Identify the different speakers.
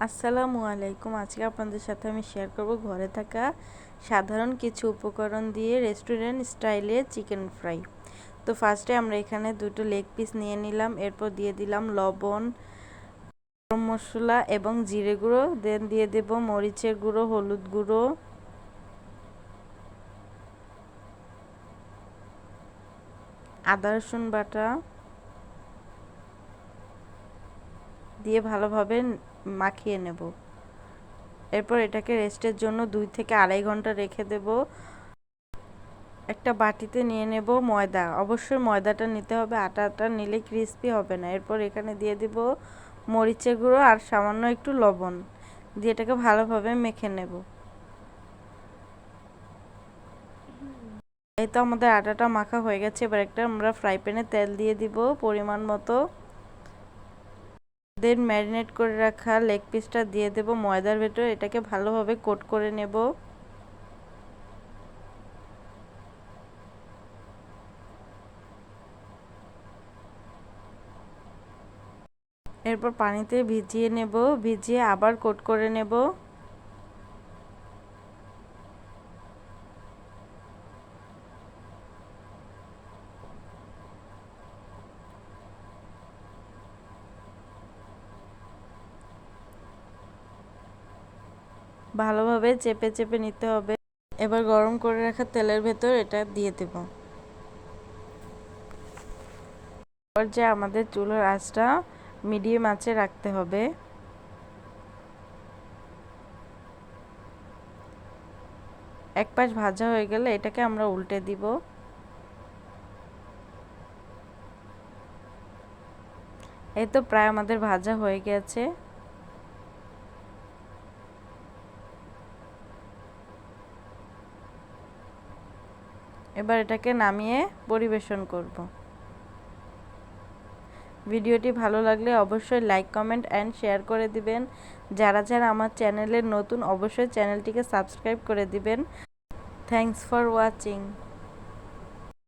Speaker 1: আসসালামু আলাইকুম। আজকে আপনাদের সাথে আমি শেয়ার করব ঘরে থাকা সাধারণ কিছু উপকরণ দিয়ে রেস্টুরেন্ট স্টাইলে চিকেন ফ্রাই। তো ফার্স্টে আমরা এখানে দুটো লেগ পিস নিয়ে নিলাম, এরপর দিয়ে দিলাম লবণ, গরম মশলা এবং জিরে গুঁড়ো, দেন দিয়ে দেব মরিচের গুঁড়ো, হলুদ গুঁড়ো, আদা রসুন বাটা দিয়ে ভালোভাবে মাখিয়ে নেব। এরপর এটাকে রেস্টের জন্য 2 থেকে আড়াই ঘন্টা রেখে দেব। একটা বাটিতে নিয়ে নেব ময়দা, অবশ্যই ময়দাটা নিতে হবে, আটাটা নিলে ক্রিস্পি হবে না। এরপর এখানে দিয়ে দেব মরিচের গুঁড়ো আর সামান্য একটু লবণ দিয়ে এটাকে ভালোভাবে মেখে নেব। এই তো আমাদের আটাটা মাখা হয়ে গেছে। এবার একটা আমরা ফ্রাই প্যানে তেল দিয়ে দিব পরিমাণ মতো, দেন ম্যারিনেট করে রাখা লেগ পিসটা দিয়ে দেব ময়দার ভেতর, এটাকে ভালোভাবে কোট করে নেব। এরপর পানিতে ভিজিয়ে নেব, ভিজিয়ে আবার কোট করে নেব। ভালোভাবে চেপে চেপে নিতে হবে। এবার গরম করে রাখা তেলের ভেতর এটা দিয়ে দেব। এবার যে আমাদের চুলার আঁচটা মিডিয়াম আঁচে রাখতে হবে। এক পাশ ভাজা হয়ে গেলে এটাকে আমরা উল্টে দিব। এই তো প্রায় আমাদের ভাজা হয়ে গেছে। এবার এটাকে নামিয়ে পরিবেশন করব। ভিডিওটি ভালো লাগলে অবশ্যই লাইক, কমেন্ট অ্যান্ড শেয়ার করে দিবেন। যারা যারা আমার চ্যানেলে নতুন অবশ্যই চ্যানেলটিকে সাবস্ক্রাইব করে দিবেন। Thanks for watching.